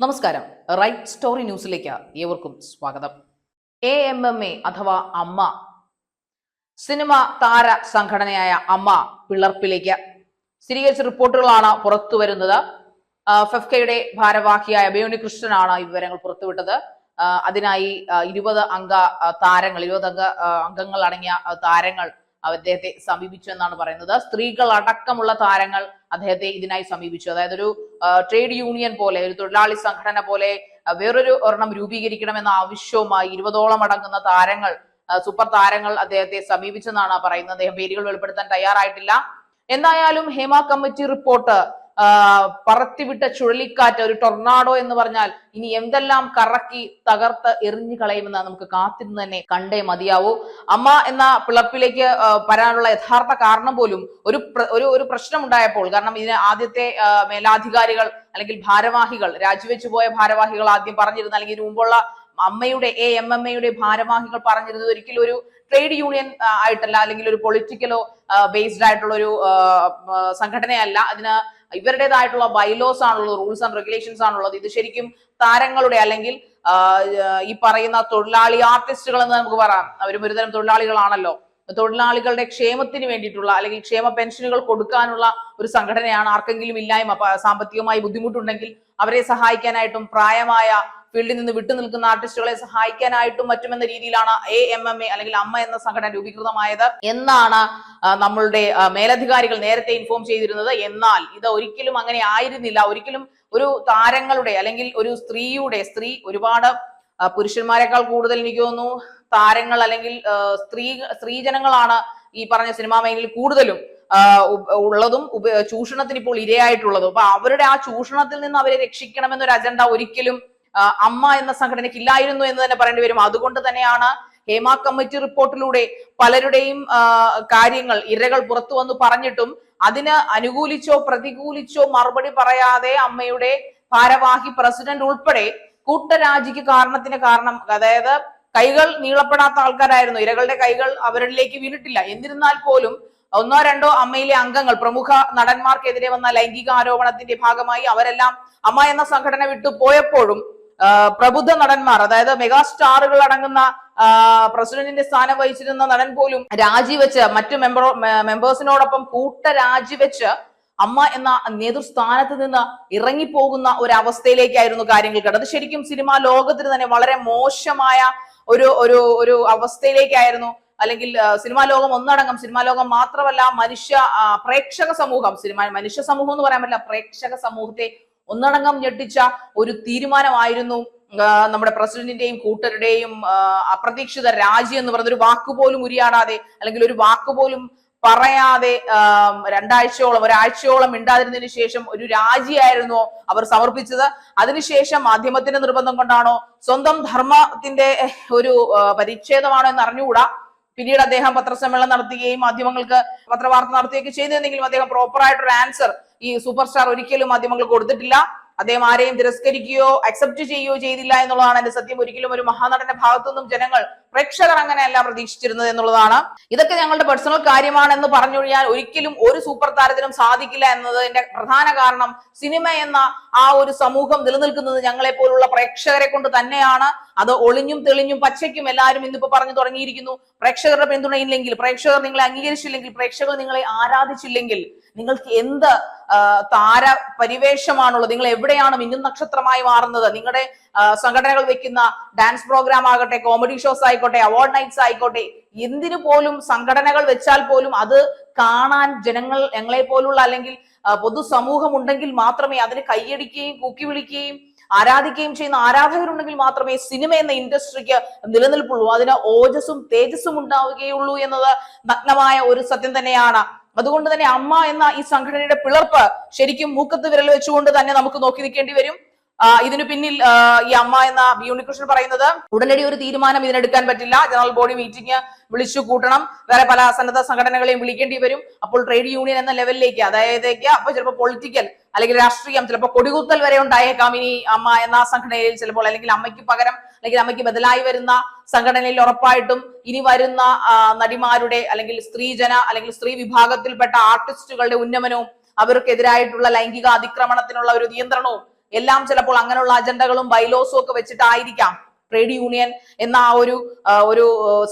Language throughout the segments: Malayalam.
നമസ്കാരം. റൈറ്റ് സ്റ്റോറി ന്യൂസിലേക്ക് ഏവർക്കും സ്വാഗതം. AMMA അഥവാ അമ്മ സിനിമ താര സംഘടനയായ അമ്മ പിളർപ്പിലേക്ക് സ്ഥിരീകരിച്ച റിപ്പോർട്ടുകളാണ് പുറത്തു വരുന്നത്. ഫെഫ്കയുടെ ഭാരവാഹിയായ ബയോണി കൃഷ്ണനാണ് ഈ വിവരങ്ങൾ പുറത്തുവിട്ടത്. അതിനായി 20 അംഗങ്ങൾ അടങ്ങിയ താരങ്ങൾ അദ്ദേഹത്തെ സമീപിച്ചു എന്നാണ് പറയുന്നത്. സ്ത്രീകൾ അടക്കമുള്ള താരങ്ങൾ അദ്ദേഹത്തെ ഇതിനായി സമീപിച്ചു. അതായത് ഒരു ട്രേഡ് യൂണിയൻ പോലെ, ഒരു തൊഴിലാളി സംഘടന പോലെ വേറൊരു ഒരെണ്ണം രൂപീകരിക്കണമെന്ന ആവശ്യവുമായി 20ഓളം അടങ്ങുന്ന താരങ്ങൾ, സൂപ്പർ താരങ്ങൾ അദ്ദേഹത്തെ സമീപിച്ചെന്നാണ് പറയുന്നത്. അദ്ദേഹം പേരുകൾ വെളിപ്പെടുത്താൻ തയ്യാറായിട്ടില്ല. എന്തായാലും ഹേമ കമ്മിറ്റി റിപ്പോർട്ട് പറത്തിവിട്ട ചുഴലിക്കാറ്റ്, ഒരു ടൊർണാഡോ എന്ന് പറഞ്ഞാൽ ഇനി എന്തെല്ലാം കറക്കി തകർത്ത് എറിഞ്ഞു കളയുമെന്ന് നമുക്ക് കാത്തിരുന്ന് തന്നെ കണ്ടേ മതിയാവൂ. അമ്മ എന്ന പിളർപ്പിലേക്ക് വരാനുള്ള യഥാർത്ഥ കാരണം പോലും ഒരു പ്രശ്നമുണ്ടായപ്പോൾ, കാരണം ഇതിന് ആദ്യത്തെ മേലാധികാരികൾ അല്ലെങ്കിൽ ഭാരവാഹികൾ, രാജിവെച്ചു പോയ ഭാരവാഹികൾ ആദ്യം പറഞ്ഞിരുന്നു, അല്ലെങ്കിൽ ഇതിനു മുമ്പുള്ള അമ്മയുടെ AMMA ഭാരവാഹികൾ പറഞ്ഞിരുന്നത് ഒരിക്കലും ഒരു ട്രേഡ് യൂണിയൻ ആയിട്ടല്ല, അല്ലെങ്കിൽ ഒരു പൊളിറ്റിക്കലോ ബേസ്ഡ് ആയിട്ടുള്ള ഒരു സംഘടനയല്ല. അതിന് ഇവരുടേതായിട്ടുള്ള ബൈലോസ് ആണുള്ളത്, റൂൾസ് ആൻഡ് റെഗുലേഷൻസ് ആണുള്ളത്. ഇത് ശരിക്കും താരങ്ങളുടെ അല്ലെങ്കിൽ ഈ പറയുന്ന തൊഴിലാളി ആർട്ടിസ്റ്റുകൾ എന്ന് നമുക്ക് പറയാം. അവരും ഒരുതരം തൊഴിലാളികളാണല്ലോ. തൊഴിലാളികളുടെ ക്ഷേമത്തിന് വേണ്ടിയിട്ടുള്ള അല്ലെങ്കിൽ ക്ഷേമ പെൻഷനുകൾ കൊടുക്കാനുള്ള ഒരു സംഘടനയാണ്. ആർക്കെങ്കിലും ഇല്ലായ്മ, സാമ്പത്തികമായി ബുദ്ധിമുട്ടുണ്ടെങ്കിൽ അവരെ സഹായിക്കാനായിട്ടും പ്രായമായ ഫീൽഡിൽ നിന്ന് വിട്ടുനിൽക്കുന്ന ആർട്ടിസ്റ്റുകളെ സഹായിക്കാനായിട്ടും മറ്റുമെന്ന രീതിയിലാണ് AMMA അല്ലെങ്കിൽ അമ്മ എന്ന സംഘടന രൂപീകൃതമായത് എന്നാണ് നമ്മളുടെ മേലധികാരികൾ നേരത്തെ ഇൻഫോം ചെയ്തിരുന്നത്. എന്നാൽ ഇത് ഒരിക്കലും അങ്ങനെ ആയിരുന്നില്ല. ഒരിക്കലും ഒരു താരങ്ങളുടെ അല്ലെങ്കിൽ ഒരു സ്ത്രീ ഒരുപാട് പുരുഷന്മാരെക്കാൾ കൂടുതൽ എനിക്ക് തോന്നുന്നു താരങ്ങൾ അല്ലെങ്കിൽ സ്ത്രീജനങ്ങളാണ് ഈ പറഞ്ഞ സിനിമാ മേഖലയിൽ കൂടുതലും ഉള്ളതും ചൂഷണത്തിന് ഇപ്പോൾ ഇരയായിട്ടുള്ളതും. അപ്പൊ അവരുടെ ആ ചൂഷണത്തിൽ നിന്ന് അവരെ രക്ഷിക്കണമെന്നൊരു അജണ്ട ഒരിക്കലും അമ്മ എന്ന സംഘടനയ്ക്ക് ഇല്ലായിരുന്നു എന്ന് തന്നെ പറയേണ്ടി വരും. അതുകൊണ്ട് തന്നെയാണ് ഹേമ കമ്മിറ്റി റിപ്പോർട്ടിലൂടെ പലരുടെയും കാര്യങ്ങൾ, ഇരകൾ പുറത്തു വന്നു പറഞ്ഞിട്ടും അതിന് അനുകൂലിച്ചോ പ്രതികൂലിച്ചോ മറുപടി പറയാതെ അമ്മയുടെ ഭാരവാഹി പ്രസിഡന്റ് ഉൾപ്പെടെ കൂട്ടരാജിക്ക് കാരണം, അതായത് കൈകൾ നീളപ്പെടാത്ത ആൾക്കാരായിരുന്നു. ഇരകളുടെ കൈകൾ അവരിലേക്ക് വീണിട്ടില്ല. എന്നിരുന്നാൽ പോലും ഒന്നോ രണ്ടോ അമ്മയിലെ അംഗങ്ങൾ, പ്രമുഖ നടന്മാർക്കെതിരെ വന്ന ലൈംഗിക ആരോപണത്തിന്റെ ഭാഗമായി അവരെല്ലാം അമ്മ എന്ന സംഘടന വിട്ടു പോയപ്പോഴും പ്രബുദ്ധ നടന്മാർ, അതായത് മെഗാ സ്റ്റാറുകൾ അടങ്ങുന്ന പ്രസിഡന്റിന്റെ സ്ഥാനം വഹിച്ചിരുന്ന നടൻ പോലും രാജിവെച്ച് മറ്റു മെമ്പേഴ്സിനോടൊപ്പം രാജിവെച്ച് അമ്മ എന്ന നേതൃസ്ഥാനത്ത് നിന്ന് ഇറങ്ങിപ്പോകുന്ന ഒരു അവസ്ഥയിലേക്കായിരുന്നു കാര്യങ്ങൾ കണ്ടത്. ശരിക്കും സിനിമാ ലോകത്തിന് തന്നെ വളരെ മോശമായ ഒരു അവസ്ഥയിലേക്കായിരുന്നു. അല്ലെങ്കിൽ സിനിമാ ലോകം ഒന്നടങ്കം, സിനിമാ ലോകം മാത്രമല്ല പ്രേക്ഷക സമൂഹം, മനുഷ്യ സമൂഹം എന്ന് പറയാൻ പറ്റില്ല, പ്രേക്ഷക സമൂഹത്തെ ഒന്നടങ്കം ഞെട്ടിച്ച ഒരു തീരുമാനമായിരുന്നു നമ്മുടെ പ്രസിഡന്റിന്റെയും കൂട്ടരുടെയും അപ്രതീക്ഷിത രാജി എന്ന് പറയുന്ന ഒരു വാക്കുപോലും ഉരിയാടാതെ അല്ലെങ്കിൽ ഒരു വാക്കുപോലും പറയാതെ ഒരാഴ്ചയോളം മിണ്ടാതിരുന്നതിന് ശേഷം ഒരു രാജിയായിരുന്നു അവർ സമർപ്പിച്ചത്. അതിനുശേഷം മാധ്യമത്തിന്റെ നിർബന്ധം കൊണ്ടാണോ സ്വന്തം ധർമ്മത്തിന്റെ ഒരു പരിച്ഛേദമാണോ എന്ന് അറിഞ്ഞുകൂടാ, പിന്നീട് അദ്ദേഹം പത്രസമ്മേളനം നടത്തുകയും മാധ്യമങ്ങൾക്ക് പത്രവാർത്ത നടത്തുകയൊക്കെ ചെയ്തിരുന്നെങ്കിലും അദ്ദേഹം പ്രോപ്പർ ആയിട്ടൊരു ആൻസർ ഈ സൂപ്പർ സ്റ്റാർ ഒരിക്കലും മാധ്യമങ്ങൾ കൊടുത്തിട്ടില്ല. അദ്ദേഹം ആരെയും തിരസ്കരിക്കുകയോ അക്സെപ്റ്റ് ചെയ്യുകയോ ചെയ്തില്ല എന്നുള്ളതാണ് എന്റെ സത്യം. ഒരിക്കലും ഒരു മഹാനടന്റെ ഭാഗത്തുനിന്നും പ്രേക്ഷകർ അങ്ങനെയല്ല പ്രതീക്ഷിച്ചിരുന്നത് എന്നുള്ളതാണ്. ഇതൊക്കെ ഞങ്ങളുടെ പേഴ്സണൽ കാര്യമാണെന്ന് പറഞ്ഞൊഴിയാൻ ഒരിക്കലും ഒരു സൂപ്പർ താരത്തിനും സാധിക്കില്ല എന്നതിന്റെ പ്രധാന കാരണം സിനിമ എന്ന ആ ഒരു സമൂഹം നിലനിൽക്കുന്നത് ഞങ്ങളെ പോലുള്ള പ്രേക്ഷകരെ കൊണ്ട് തന്നെയാണ്. അത് ഒളിഞ്ഞും തെളിഞ്ഞും പച്ചയ്ക്കും എല്ലാവരും ഇന്നിപ്പോ പറഞ്ഞു തുടങ്ങിയിരിക്കുന്നു. പ്രേക്ഷകരുടെ പിന്തുണയില്ലെങ്കിൽ, പ്രേക്ഷകർ നിങ്ങളെ അംഗീകരിച്ചില്ലെങ്കിൽ, പ്രേക്ഷകർ നിങ്ങളെ ആരാധിച്ചില്ലെങ്കിൽ നിങ്ങൾക്ക് എന്ത് താര പരിവേഷമാണുള്ളത്? നിങ്ങൾ എവിടെയാണ് മിന്നും നക്ഷത്രമായി മാറുന്നത്? നിങ്ങളുടെ സംഘടനകൾ വെക്കുന്ന ഡാൻസ് പ്രോഗ്രാം ആകട്ടെ, കോമഡി ഷോസ് ആയിക്കോട്ടെ, അവാർഡ് നൈറ്റ്സ് ആയിക്കോട്ടെ, എന്തിനു പോലും സംഘടനകൾ വെച്ചാൽ പോലും അത് കാണാൻ ജനങ്ങൾ, ഞങ്ങളെ പോലുള്ള അല്ലെങ്കിൽ പൊതുസമൂഹം ഉണ്ടെങ്കിൽ മാത്രമേ അതിന് കൈയടിക്കുകയും കൂക്കി വിളിക്കുകയും ആരാധിക്കുകയും ചെയ്യുന്ന ആരാധകരുണ്ടെങ്കിൽ മാത്രമേ സിനിമ എന്ന ഇൻഡസ്ട്രിക്ക് നിലനിൽപ്പുള്ളൂ, അതിന് ഓജസ്സും തേജസ്സും ഉണ്ടാവുകയുള്ളൂ എന്നത് നഗ്നമായ ഒരു സത്യം തന്നെയാണ്. അതുകൊണ്ട് തന്നെ അമ്മ എന്ന ഈ സംഘടനയുടെ പിളർപ്പ് ശരിക്കും മൂക്കത്ത് വിരൽ വെച്ചുകൊണ്ട് തന്നെ നമുക്ക് നോക്കി നിൽക്കേണ്ടി വരും. ഇതിനു പിന്നിൽ ഈ അമ്മ എന്ന ബയോണി കൃഷ്ണൻ പറയുന്നത് ഉടനടി ഒരു തീരുമാനം ഇതിനെടുക്കാൻ പറ്റില്ല, ജനറൽ ബോഡി മീറ്റിംഗ് വിളിച്ചു കൂട്ടണം, വേറെ പല സന്നദ്ധ സംഘടനകളെയും വിളിക്കേണ്ടി വരും. അപ്പോൾ ട്രേഡ് യൂണിയൻ എന്ന ലെവലിലേക്ക്, അതായത് അപ്പൊ ചിലപ്പോൾ പൊളിറ്റിക്കൽ അല്ലെങ്കിൽ രാഷ്ട്രീയം, ചിലപ്പോൾ കൊടികുത്തൽ വരെ ഉണ്ടായേക്കാം ഇനി അമ്മ എന്ന സംഘടനയിൽ ചിലപ്പോൾ, അല്ലെങ്കിൽ അമ്മയ്ക്ക് പകരം അല്ലെങ്കിൽ അമ്മയ്ക്ക് ബദലായി വരുന്ന സംഘടനയിൽ ഉറപ്പായിട്ടും ഇനി വരുന്ന നടിമാരുടെ അല്ലെങ്കിൽ സ്ത്രീജന അല്ലെങ്കിൽ സ്ത്രീ വിഭാഗത്തിൽപ്പെട്ട ആർട്ടിസ്റ്റുകളുടെ ഉന്നമനവും അവർക്കെതിരായിട്ടുള്ള ലൈംഗിക അതിക്രമണത്തിനുള്ള ഒരു നിയന്ത്രണവും എല്ലാം ചിലപ്പോൾ അങ്ങനെയുള്ള അജണ്ടകളും ബൈലോസും ഒക്കെ വെച്ചിട്ടായിരിക്കാം ട്രേഡ് യൂണിയൻ എന്ന ആ ഒരു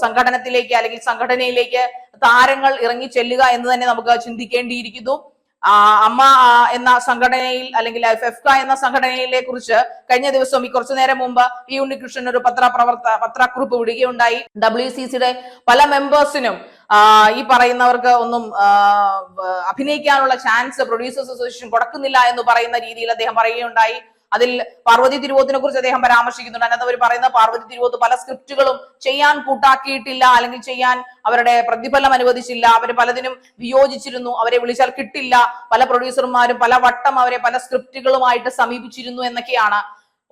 സംഘടനത്തിലേക്ക് അല്ലെങ്കിൽ സംഘടനയിലേക്ക് താരങ്ങൾ ഇറങ്ങി ചെല്ലുക എന്ന് തന്നെ നമുക്ക് ചിന്തിക്കേണ്ടിയിരിക്കുന്നു. അമ്മ എന്ന സംഘടനയിൽ അല്ലെങ്കിൽ ഫെഫ്ക എന്ന സംഘടനയിലെ കുറിച്ച് കഴിഞ്ഞ ദിവസം ഈ കുറച്ചു നേരം മുമ്പ് ഈ ഉണ്ണികൃഷ്ണൻ ഒരു പത്രക്കുറിപ്പ് വിടുകയുണ്ടായി. WCCയുടെ പല മെമ്പേഴ്സിനും ഈ പറയുന്നവർക്ക് ഒന്നും അഭിനയിക്കാനുള്ള ചാൻസ് പ്രൊഡ്യൂസേഴ്സ് അസോസിയേഷൻ കൊടുക്കുന്നില്ല എന്ന് പറയുന്ന രീതിയിൽ അദ്ദേഹം പറയുകയുണ്ടായി. അതിൽ പാർവതി തിരുവോത്തിനെ കുറിച്ച് അദ്ദേഹം പരാമർശിക്കുന്നുണ്ട്. അതിനകത്ത് അവർ പറയുന്ന പാർവതി തിരുവോത്ത് പല സ്ക്രിപ്റ്റുകളും ചെയ്യാൻ കൂട്ടാക്കിയിട്ടില്ല, അല്ലെങ്കിൽ ചെയ്യാൻ അവരുടെ പ്രതിഫലം അനുവദിച്ചില്ല, അവർ പലതിനും വിയോജിച്ചിരുന്നു, അവരെ വിളിച്ചാൽ കിട്ടില്ല, പല പ്രൊഡ്യൂസർമാരും പല വട്ടം അവരെ പല സ്ക്രിപ്റ്റുകളുമായിട്ട് സമീപിച്ചിരുന്നു എന്നൊക്കെയാണ്.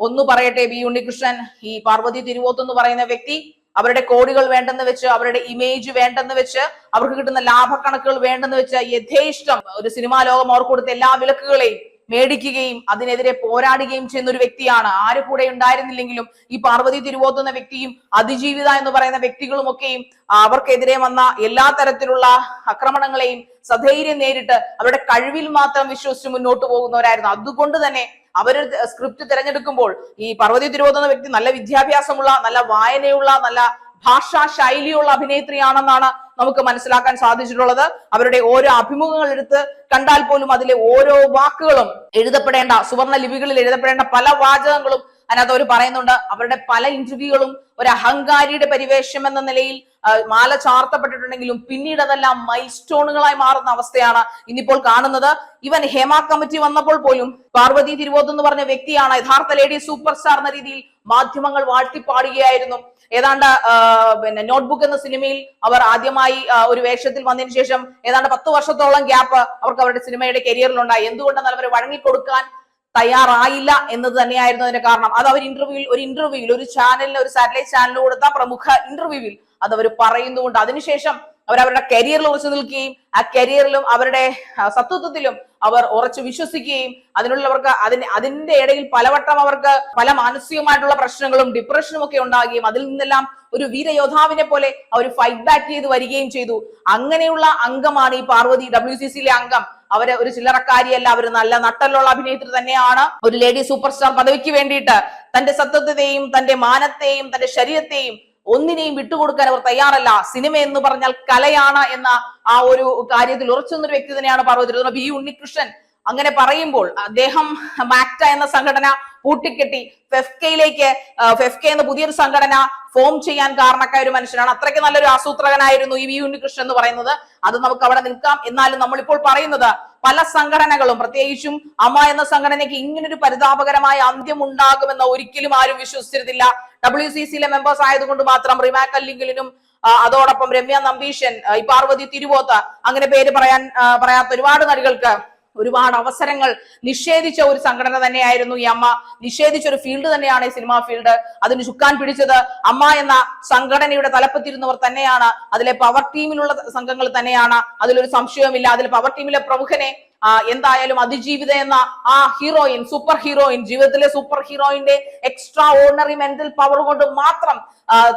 ഒന്ന് പറയട്ടെ, ബി ഉണ്ണികൃഷ്ണൻ, ഈ പാർവതി തിരുവോത്ത് എന്ന് പറയുന്ന വ്യക്തി അവരുടെ കോടികൾ വേണ്ടെന്ന് വെച്ച്, അവരുടെ ഇമേജ് വേണ്ടെന്ന് വെച്ച്, അവർക്ക് കിട്ടുന്ന ലാഭക്കണക്കുകൾ വേണ്ടെന്ന് വെച്ച് യഥേഷ്ടം ഒരു സിനിമാ ലോകം അവർക്ക് കൊടുത്ത എല്ലാ വിലക്കുകളെയും മേടിക്കുകയും അതിനെതിരെ പോരാടുകയും ചെയ്യുന്ന ഒരു വ്യക്തിയാണ്. ആര് കൂടെ ഉണ്ടായിരുന്നില്ലെങ്കിലും ഈ പാർവതി തിരുവോത്ത് എന്ന വ്യക്തിയും അതിജീവിത എന്ന് പറയുന്ന വ്യക്തികളും ഒക്കെയും അവർക്കെതിരെ വന്ന എല്ലാ തരത്തിലുള്ള ആക്രമണങ്ങളെയും സധൈര്യം നേരിട്ട് അവരുടെ കഴിവിൽ മാത്രം വിശ്വസിച്ച് മുന്നോട്ട് പോകുന്നവരായിരുന്നു. അതുകൊണ്ട് തന്നെ അവര് സ്ക്രിപ്റ്റ് തിരഞ്ഞെടുക്കുമ്പോൾ ഈ പാർവതി തിരുവോത്ത് എന്ന വ്യക്തി നല്ല വിദ്യാഭ്യാസമുള്ള, നല്ല വായനയുള്ള, നല്ല ഭാഷാ ശൈലിയുള്ള അഭിനേത്രിയാണെന്നാണ് നമുക്ക് മനസ്സിലാക്കാൻ സാധിച്ചിട്ടുള്ളത്. അവരുടെ ഓരോ അഭിമുഖങ്ങൾ എടുത്ത് കണ്ടാൽ പോലും അതിലെ ഓരോ വാക്കുകളും എഴുതപ്പെടേണ്ട, സുവർണ ലിപികളിൽ എഴുതപ്പെടേണ്ട പല വാചകങ്ങളും അതിനകത്ത് അവർ പറയുന്നുണ്ട്. അവരുടെ പല ഇന്റർവ്യൂകളും ഒരു അഹങ്കാരിയുടെ പരിവേഷം എന്ന നിലയിൽ മാല ചാർത്തപ്പെട്ടിട്ടുണ്ടെങ്കിലും പിന്നീട് അതെല്ലാം മൈൽ സ്റ്റോണുകളായി മാറുന്ന അവസ്ഥയാണ് ഇന്നിപ്പോൾ കാണുന്നത്. ഇവൻ ഹേമ കമ്മിറ്റി വന്നപ്പോൾ പോലും പാർവതി തിരുവോത്ത് എന്ന് പറഞ്ഞ വ്യക്തിയാണ് യഥാർത്ഥ ലേഡി സൂപ്പർ സ്റ്റാർ എന്ന രീതിയിൽ മാധ്യമങ്ങൾ വാഴ്ത്തിപ്പാടുകയായിരുന്നു. ഏതാണ്ട് നോട്ട്ബുക്ക് എന്ന സിനിമയിൽ അവർ ആദ്യമായി ഒരു വേഷത്തിൽ വന്നതിന് ശേഷം ഏതാണ്ട് 10 വർഷത്തോളം ഗ്യാപ്പ് അവർക്ക് അവരുടെ സിനിമയുടെ കരിയറിലുണ്ടായി. എന്തുകൊണ്ടെന്നാൽ അവർ വഴങ്ങിക്കൊടുക്കാൻ തയ്യാറായില്ല എന്നത് തന്നെയായിരുന്നു അതിന്റെ കാരണം. അത് അവർ ഒരു ചാനലിന്, ഒരു സാറ്റലൈറ്റ് ചാനലിന് കൊടുത്ത പ്രമുഖ ഇന്റർവ്യൂവിൽ അത് അവർ പറയുന്നുണ്ട്. അതിനുശേഷം അവരവരുടെ കരിയറിൽ ഉറച്ചു നിൽക്കുകയും ആ കരിയറിലും അവരുടെ സത്വത്വത്തിലും അവർ ഉറച്ചു വിശ്വസിക്കുകയും അതിനുള്ളവർക്ക് അതിന്റെ ഇടയിൽ പലവട്ടം അവർക്ക് പല മാനസികമായിട്ടുള്ള പ്രശ്നങ്ങളും ഡിപ്രഷനും ഒക്കെ ഉണ്ടാകുകയും അതിൽ നിന്നെല്ലാം ഒരു വീരയോദ്ധാവിനെ പോലെ അവർ ഫൈറ്റ് ബാക്ക് ചെയ്ത് വരികയും ചെയ്തു. അങ്ങനെയുള്ള അംഗമാണ് ഈ പാർവതി, WCCയിലെ അംഗം. അവര് ഒരു ചില്ലറക്കാരിയല്ല, അവര് നല്ല നട്ടലുള്ള അഭിനേത്രി തന്നെയാണ്. ഒരു ലേഡി സൂപ്പർ സ്റ്റാർ പദവിക്ക് വേണ്ടിയിട്ട് തന്റെ സത്വത്തെയും തന്റെ മാനത്തെയും തന്റെ ശരീരത്തെയും ഒന്നിനെയും വിട്ടുകൊടുക്കാൻ അവർ തയ്യാറല്ല. സിനിമ എന്ന് പറഞ്ഞാൽ കലയാണ് എന്ന ആ ഒരു കാര്യത്തിൽ ഉറച്ചുന്നൊരു വ്യക്തി തന്നെയാണ് പാർവതി. ബി ഉണ്ണികൃഷ്ണൻ അങ്ങനെ പറയുമ്പോൾ അദ്ദേഹം മാക്ട എന്ന സംഘടന പൂട്ടിക്കെട്ടി ഫെഫ്ക എന്ന പുതിയൊരു സംഘടന ഫോം ചെയ്യാൻ കാരണക്കായ ഒരു മനുഷ്യനാണ്. അത്രയ്ക്ക് നല്ലൊരു ആസൂത്രകനായിരുന്നു ഈ വി ഉണ്ണികൃഷ്ണൻ എന്ന് പറയുന്നത്. അത് നമുക്ക് അവിടെ നിൽക്കാം. എന്നാലും നമ്മളിപ്പോൾ പറയുന്നത് പല സംഘടനകളും, പ്രത്യേകിച്ചും അമ്മ എന്ന സംഘടനയ്ക്ക് ഇങ്ങനൊരു പരിതാപകരമായ അന്ത്യം ഉണ്ടാകുമെന്ന് ഒരിക്കലും ആരും വിശ്വസിച്ചിരുന്നില്ല. WCCയിലെ മെമ്പേഴ്സ് ആയതുകൊണ്ട് മാത്രം റിമ കല്ലിങ്കലിനും അതോടൊപ്പം രമ്യ നമ്പീശൻ, ഈ പാർവതി തിരുവോത്ത്, അങ്ങനെ പേര് പറയാത്ത ഒരുപാട് നടികൾക്ക് ഒരുപാട് അവസരങ്ങൾ നിഷേധിച്ച ഒരു സംഘടന തന്നെയായിരുന്നു ഈ അമ്മ. നിഷേധിച്ച ഒരു ഫീൽഡ് തന്നെയാണ് ഈ സിനിമാ ഫീൽഡ്. അതിന് ചുക്കാൻ പിടിച്ചത് അമ്മ എന്ന സംഘടനയുടെ തലപ്പത്തിരുന്നവർ തന്നെയാണ്. അതിലെ പവർ ടീമിലുള്ള സംഘങ്ങൾ തന്നെയാണ്, അതിലൊരു സംശയവുമില്ല. അതിൽ പവർ ടീമിലെ പ്രമുഖനെ എന്തായാലും അതിജീവിത എന്ന ആ ഹീറോയിൻ, സൂപ്പർ ഹീറോയിൻ, ജീവിതത്തിലെ സൂപ്പർ ഹീറോയിന്റെ എക്സ്ട്രാ ഓർഡിനറി മെന്റൽ പവർ കൊണ്ട് മാത്രം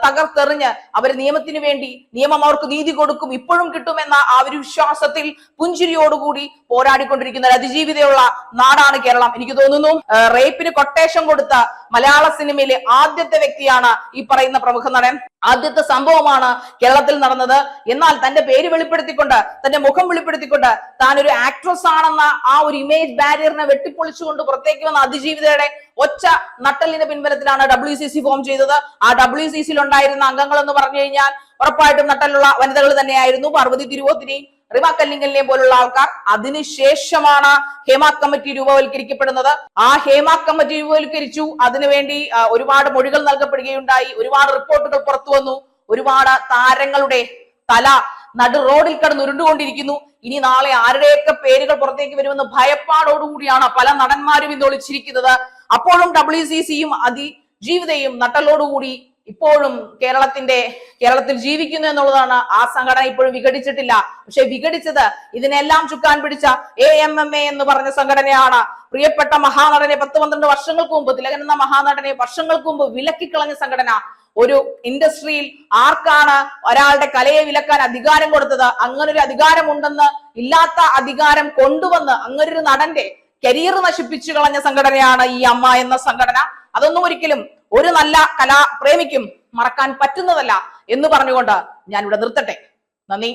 തകർത്തെറിഞ്ഞ് അവർ നിയമത്തിന് വേണ്ടി, നിയമം അവർക്ക് നീതി കൊടുക്കും, ഇപ്പോഴും കിട്ടുമെന്ന ആ ഒരു വിശ്വാസത്തിൽ പുഞ്ചിരിയോടുകൂടി പോരാടിക്കൊണ്ടിരിക്കുന്ന ഒരു അതിജീവിതയുള്ള നാടാണ് കേരളം. എനിക്ക് തോന്നുന്നു റേപ്പിന് കൊട്ടേഷൻ കൊടുത്ത മലയാള സിനിമയിലെ ആദ്യത്തെ വ്യക്തിയാണ് ഈ പറയുന്ന പ്രമുഖ നടൻ. ആദ്യത്തെ സംഭവമാണ് കേരളത്തിൽ നടന്നത്. എന്നാൽ തന്റെ പേര് വെളിപ്പെടുത്തിക്കൊണ്ട്, തന്റെ മുഖം വെളിപ്പെടുത്തിക്കൊണ്ട് താൻ ഒരു ആക്ട്രസ് ആണെന്ന ആ ഒരു ഇമേജ് ബാരിയറിനെ വെട്ടിപ്പൊളിച്ചുകൊണ്ട് പുറത്തേക്ക് വന്ന അതിജീവിതയുടെ ഒറ്റ നട്ടലിന്റെ പിൻബലത്തിലാണ് WCC ഫോം ചെയ്തത്. ആ WCCയിൽ ഉണ്ടായിരുന്ന അംഗങ്ങൾ എന്ന് പറഞ്ഞു കഴിഞ്ഞാൽ ഉറപ്പായിട്ടും നട്ടലുള്ള വനിതകൾ തന്നെയായിരുന്നു. പാർവതി തിരുവോത്തിനെയും റിമ കല്ലിങ്കലിനെയും പോലുള്ള ആൾക്കാർ. അതിനുശേഷമാണ് ഹേമ കമ്മിറ്റി രൂപവൽക്കരിക്കപ്പെടുന്നത്. ആ ഹേമ കമ്മിറ്റി രൂപവൽക്കരിച്ചു. അതിനുവേണ്ടി ഒരുപാട് മൊഴികൾ നൽകപ്പെടുകയുണ്ടായി, ഒരുപാട് റിപ്പോർട്ടുകൾ പുറത്തു വന്നു. ഒരുപാട് താരങ്ങളുടെ തല നടു റോഡിൽ കിടന്ന് ഉരുണ്ടുകൊണ്ടിരിക്കുന്നു. ഇനി നാളെ ആരുടെയൊക്കെ പേരുകൾ പുറത്തേക്ക് വരുമെന്ന് ഭയപ്പാടോടുകൂടിയാണ് പല നടന്മാരും ഇന്ന് ഒളിച്ചിരിക്കുന്നത്. അപ്പോഴും WCCയും അതിജീവിതയും നട്ടലോടുകൂടി ഇപ്പോഴും കേരളത്തിൽ ജീവിക്കുന്നു എന്നുള്ളതാണ്. ആ സംഘടന ഇപ്പോഴും വിഘടിച്ചിട്ടില്ല. പക്ഷെ വിഘടിച്ചത് ഇതിനെല്ലാം ചുക്കാൻ പിടിച്ച AMMA എന്ന് പറഞ്ഞ സംഘടനയാണ്. പ്രിയപ്പെട്ട മഹാനടനെ 10-12 വർഷങ്ങൾക്ക് മുമ്പ്, തിലകൻ എന്ന മഹാനടനെ വർഷങ്ങൾക്ക് മുമ്പ് വിലക്കിക്കളഞ്ഞ സംഘടന. ഒരു ഇൻഡസ്ട്രിയിൽ ആർക്കാണ് ഒരാളുടെ കലയെ വിലക്കാൻ അധികാരം കൊടുത്തത്? അങ്ങനൊരു അധികാരമുണ്ടെന്ന്, ഇല്ലാത്ത അധികാരം കൊണ്ടുവന്ന് അങ്ങനൊരു നടന്റെ കരിയർ നശിപ്പിച്ചു കളഞ്ഞ സംഘടനയാണ് ഈ അമ്മ എന്ന സംഘടന. അതൊന്നും ഒരിക്കലും ഒരു നല്ല കലാപ്രേമിക്കും മറക്കാൻ പറ്റുന്നതല്ല എന്ന് പറഞ്ഞുകൊണ്ട് ഞാൻ ഇവിടെ നിർത്തട്ടെ. നന്ദി.